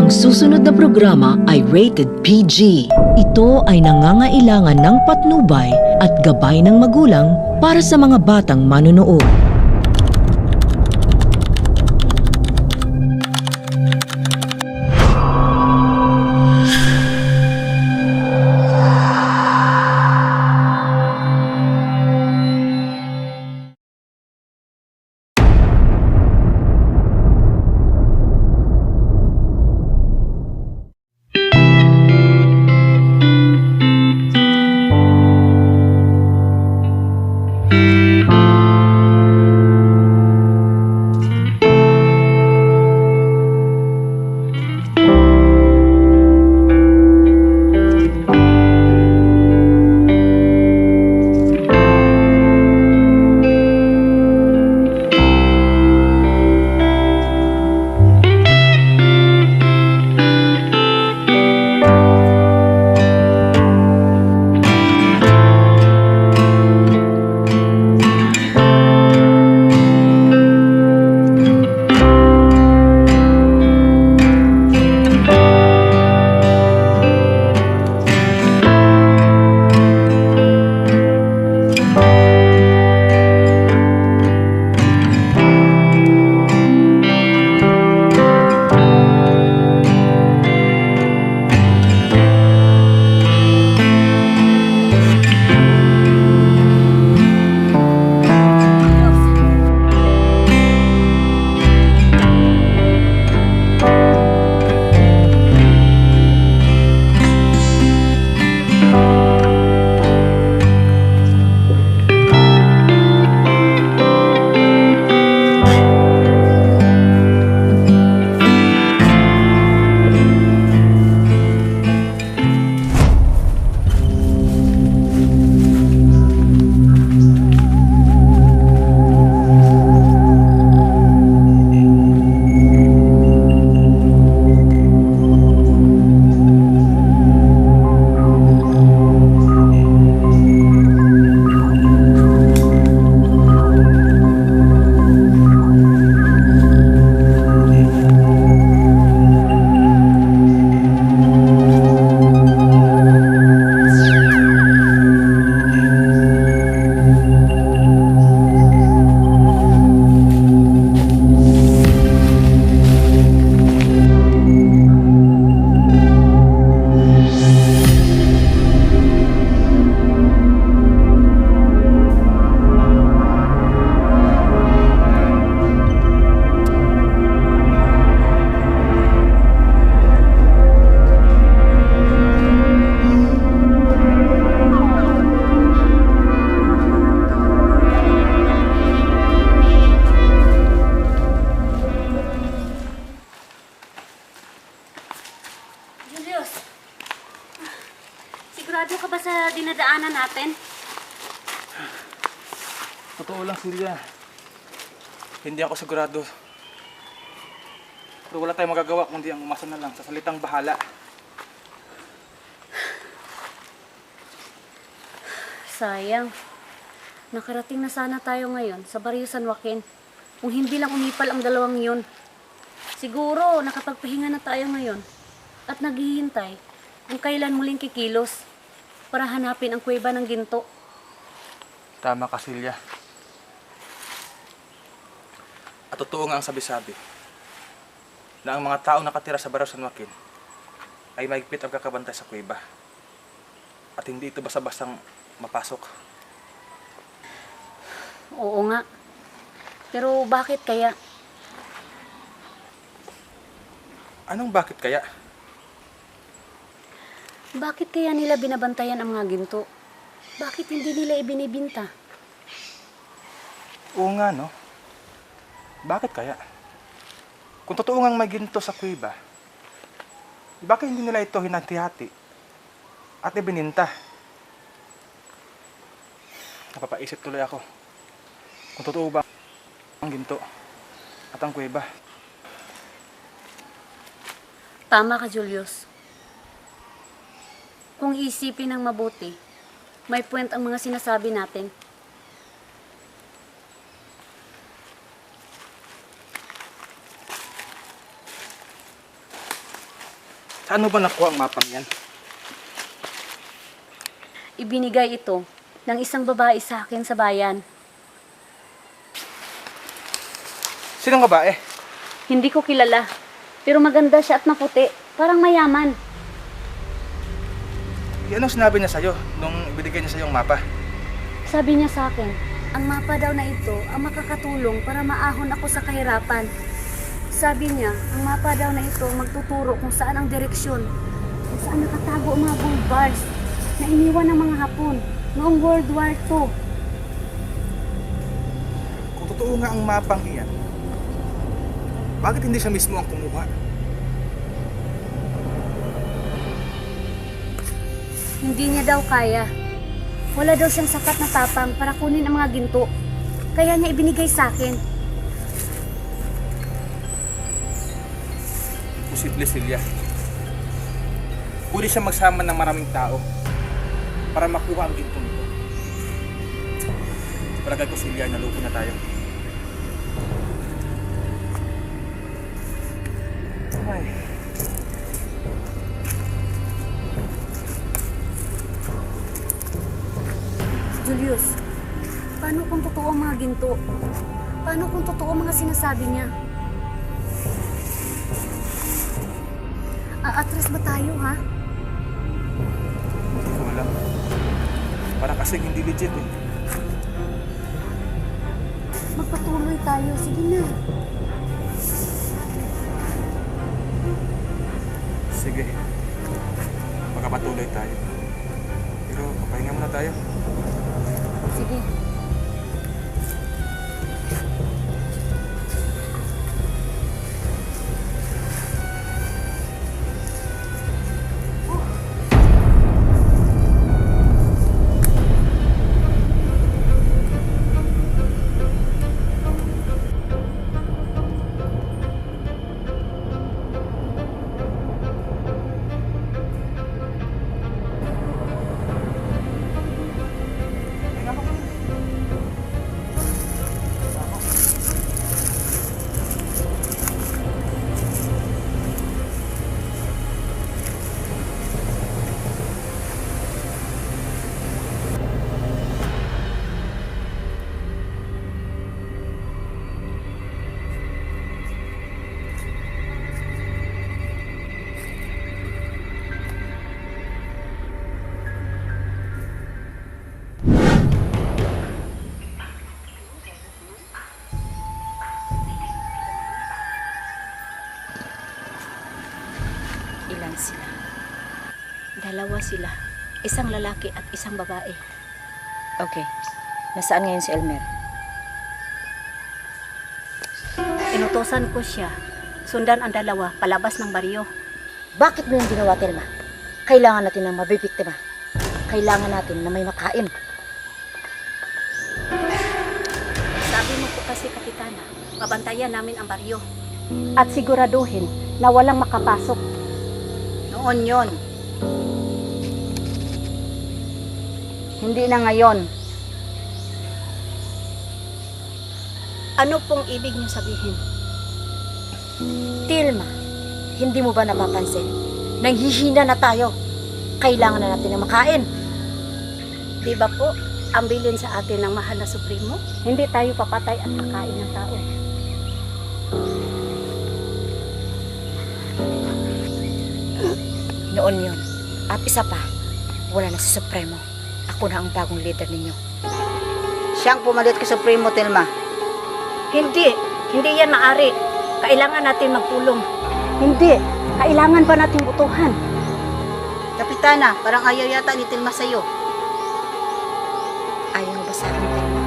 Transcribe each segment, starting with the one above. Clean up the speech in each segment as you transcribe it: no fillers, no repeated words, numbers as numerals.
Ang susunod na programa ay rated PG. Ito ay nangangailangan ng patnubay at gabay ng magulang para sa mga batang manonood. Sigurado ka ba sa dinadaanan natin? Totoo lang, Silya. Hindi ako sigurado. Pero wala tayong magagawa kundi ang umasa na lang sa salitang bahala. Sayang. Nakarating na sana tayo ngayon sa Barrio San Joaquin. Kung hindi lang umipal ang dalawang yun. Siguro nakapagpahinga na tayo ngayon. At naghihintay kung kailan muling kikilos para hanapin ang kuweba ng ginto. Tama ka, Silya. At totoo nga ang sabi-sabi na ang mga tao nakatira sa Barrio San Joaquin ay mahigpit ang kakabantay sa kuweba. At hindi ito basta-bastang mapasok. Oo nga. Pero bakit kaya? Anong bakit kaya? Bakit kaya nila binabantayan ang mga ginto? Bakit hindi nila ibinibinta? Oo nga, no? Bakit kaya? Kung totoo ngang may ginto sa kuweba, bakit hindi nila ito hinati-hati at ibininta? Napapaisip tuloy ako. Kung totoo ba ang ginto at ang kuweba? Tama ka, Julius. Kung isipin ng mabuti, may point ang mga sinasabi natin. Saan mo ba nakuha ang mapang yan? Ibinigay ito ng isang babae sa akin sa bayan. Sinong babae? Hindi ko kilala, pero maganda siya at maputi. Parang mayaman. Anong sinabi niya sa'yo nung ibinigay niya sa'yo ang mapa? Sabi niya sa akin, ang mapa daw na ito ang makakatulong para maahon ako sa kahirapan. Sabi niya, ang mapa daw na ito magtuturo kung saan ang direksyon, kung saan nakatago ang mga gold bars na iniwan ng mga Hapon noong World War II. Kung totoo nga ang mapang iyan, bakit hindi siya mismo ang kumuha? Hindi niya daw kaya. Wala daw siyang sapat na tapang para kunin ang mga ginto. Kaya niya ibinigay sa akin. Posible, Silya. Pwede siya magsama ng maraming tao para makuha ang gintong ito. Palagay ko, Silya, nalupo na tayo. Ay. Julius, paano kung totoo ang mga ginto? Paano kung totoo ang mga sinasabi niya? Aatras ba tayo, ha? Hindi ko alam. Parang kasing hindi legit eh. Magpatuloy tayo. Sige na. Sige. Magkapatuloy tayo. Pero papahinga muna tayo. Sige. Ilan sila? Dalawa sila. Isang lalaki at isang babae. Okay. Nasaan ngayon si Elmer? Inutosan ko siya. Sundan ang dalawa palabas ng baryo. Bakit mo yung ginawa, Telma? Kailangan natin ng mabibiktima. Kailangan natin na may makain. Sabi mo po kasi, Kapitana, mabantayan namin ang baryo. At siguraduhin na walang makapasok. Noon yon. Hindi na ngayon. Ano pong ibig niyo sabihin? Tilma, hindi mo ba napapansin? Nanghihina na tayo. Kailangan na natin ng makain. Di ba po, ang bilin sa atin ng mahal na Supremo? Hindi tayo papatay at kakain ng tao. Noon yon. At isa pa, wala na si Supremo. Ako na ang bagong leader ninyo. Siyang pumalit kay Supremo, Telma. Hindi yan maari. Kailangan natin magpulong. Hindi, kailangan pa natin butuhan. Kapitana, parang ayaw yata ni Telma sa'yo. Ayaw ba sa akin, Telma?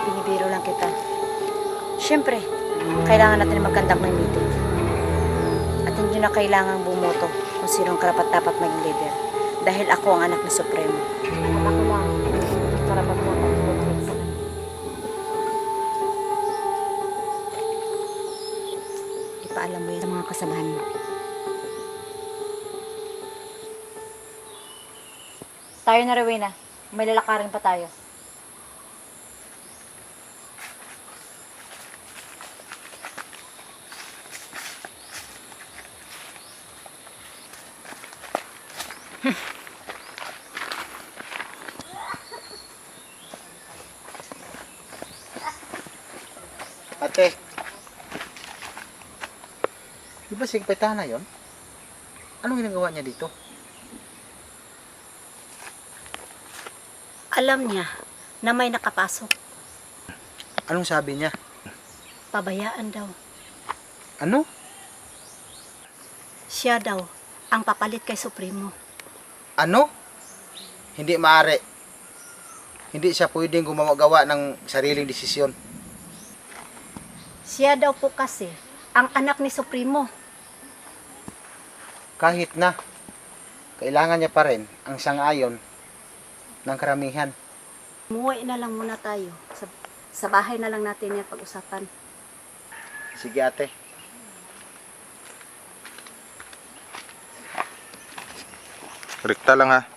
Binibiro lang kita. Siyempre, kailangan natin mag-conduct ng meeting. At hindi na kailangang bumoto kung sinong karapat-dapat maging leader. Dahil ako ang anak ni Supremo. At ako lang, karapat-dapat mag-leader sa kanya. Ipaalam mo yun sa mga kasamahan mo. Tayo na, Rowena. May lalakarin pa tayo. Ate, di ba si Kapitana yon? Anong ginagawa niya dito? Alam niya na may nakapasok. Anong sabi niya? Pabayaan daw. Ano? Siya daw ang papalit kay Supremo. Ano? Hindi maaari. Hindi siya pwedeng gumawa ng sariling desisyon. Siya daw po kasi ang anak ni Supremo. Kahit na, kailangan niya pa rin ang sang-ayon ng karamihan. Umuwi na lang muna tayo. Sa bahay na lang natin yan pag-usapan. Sige ate. Rekta lang ha.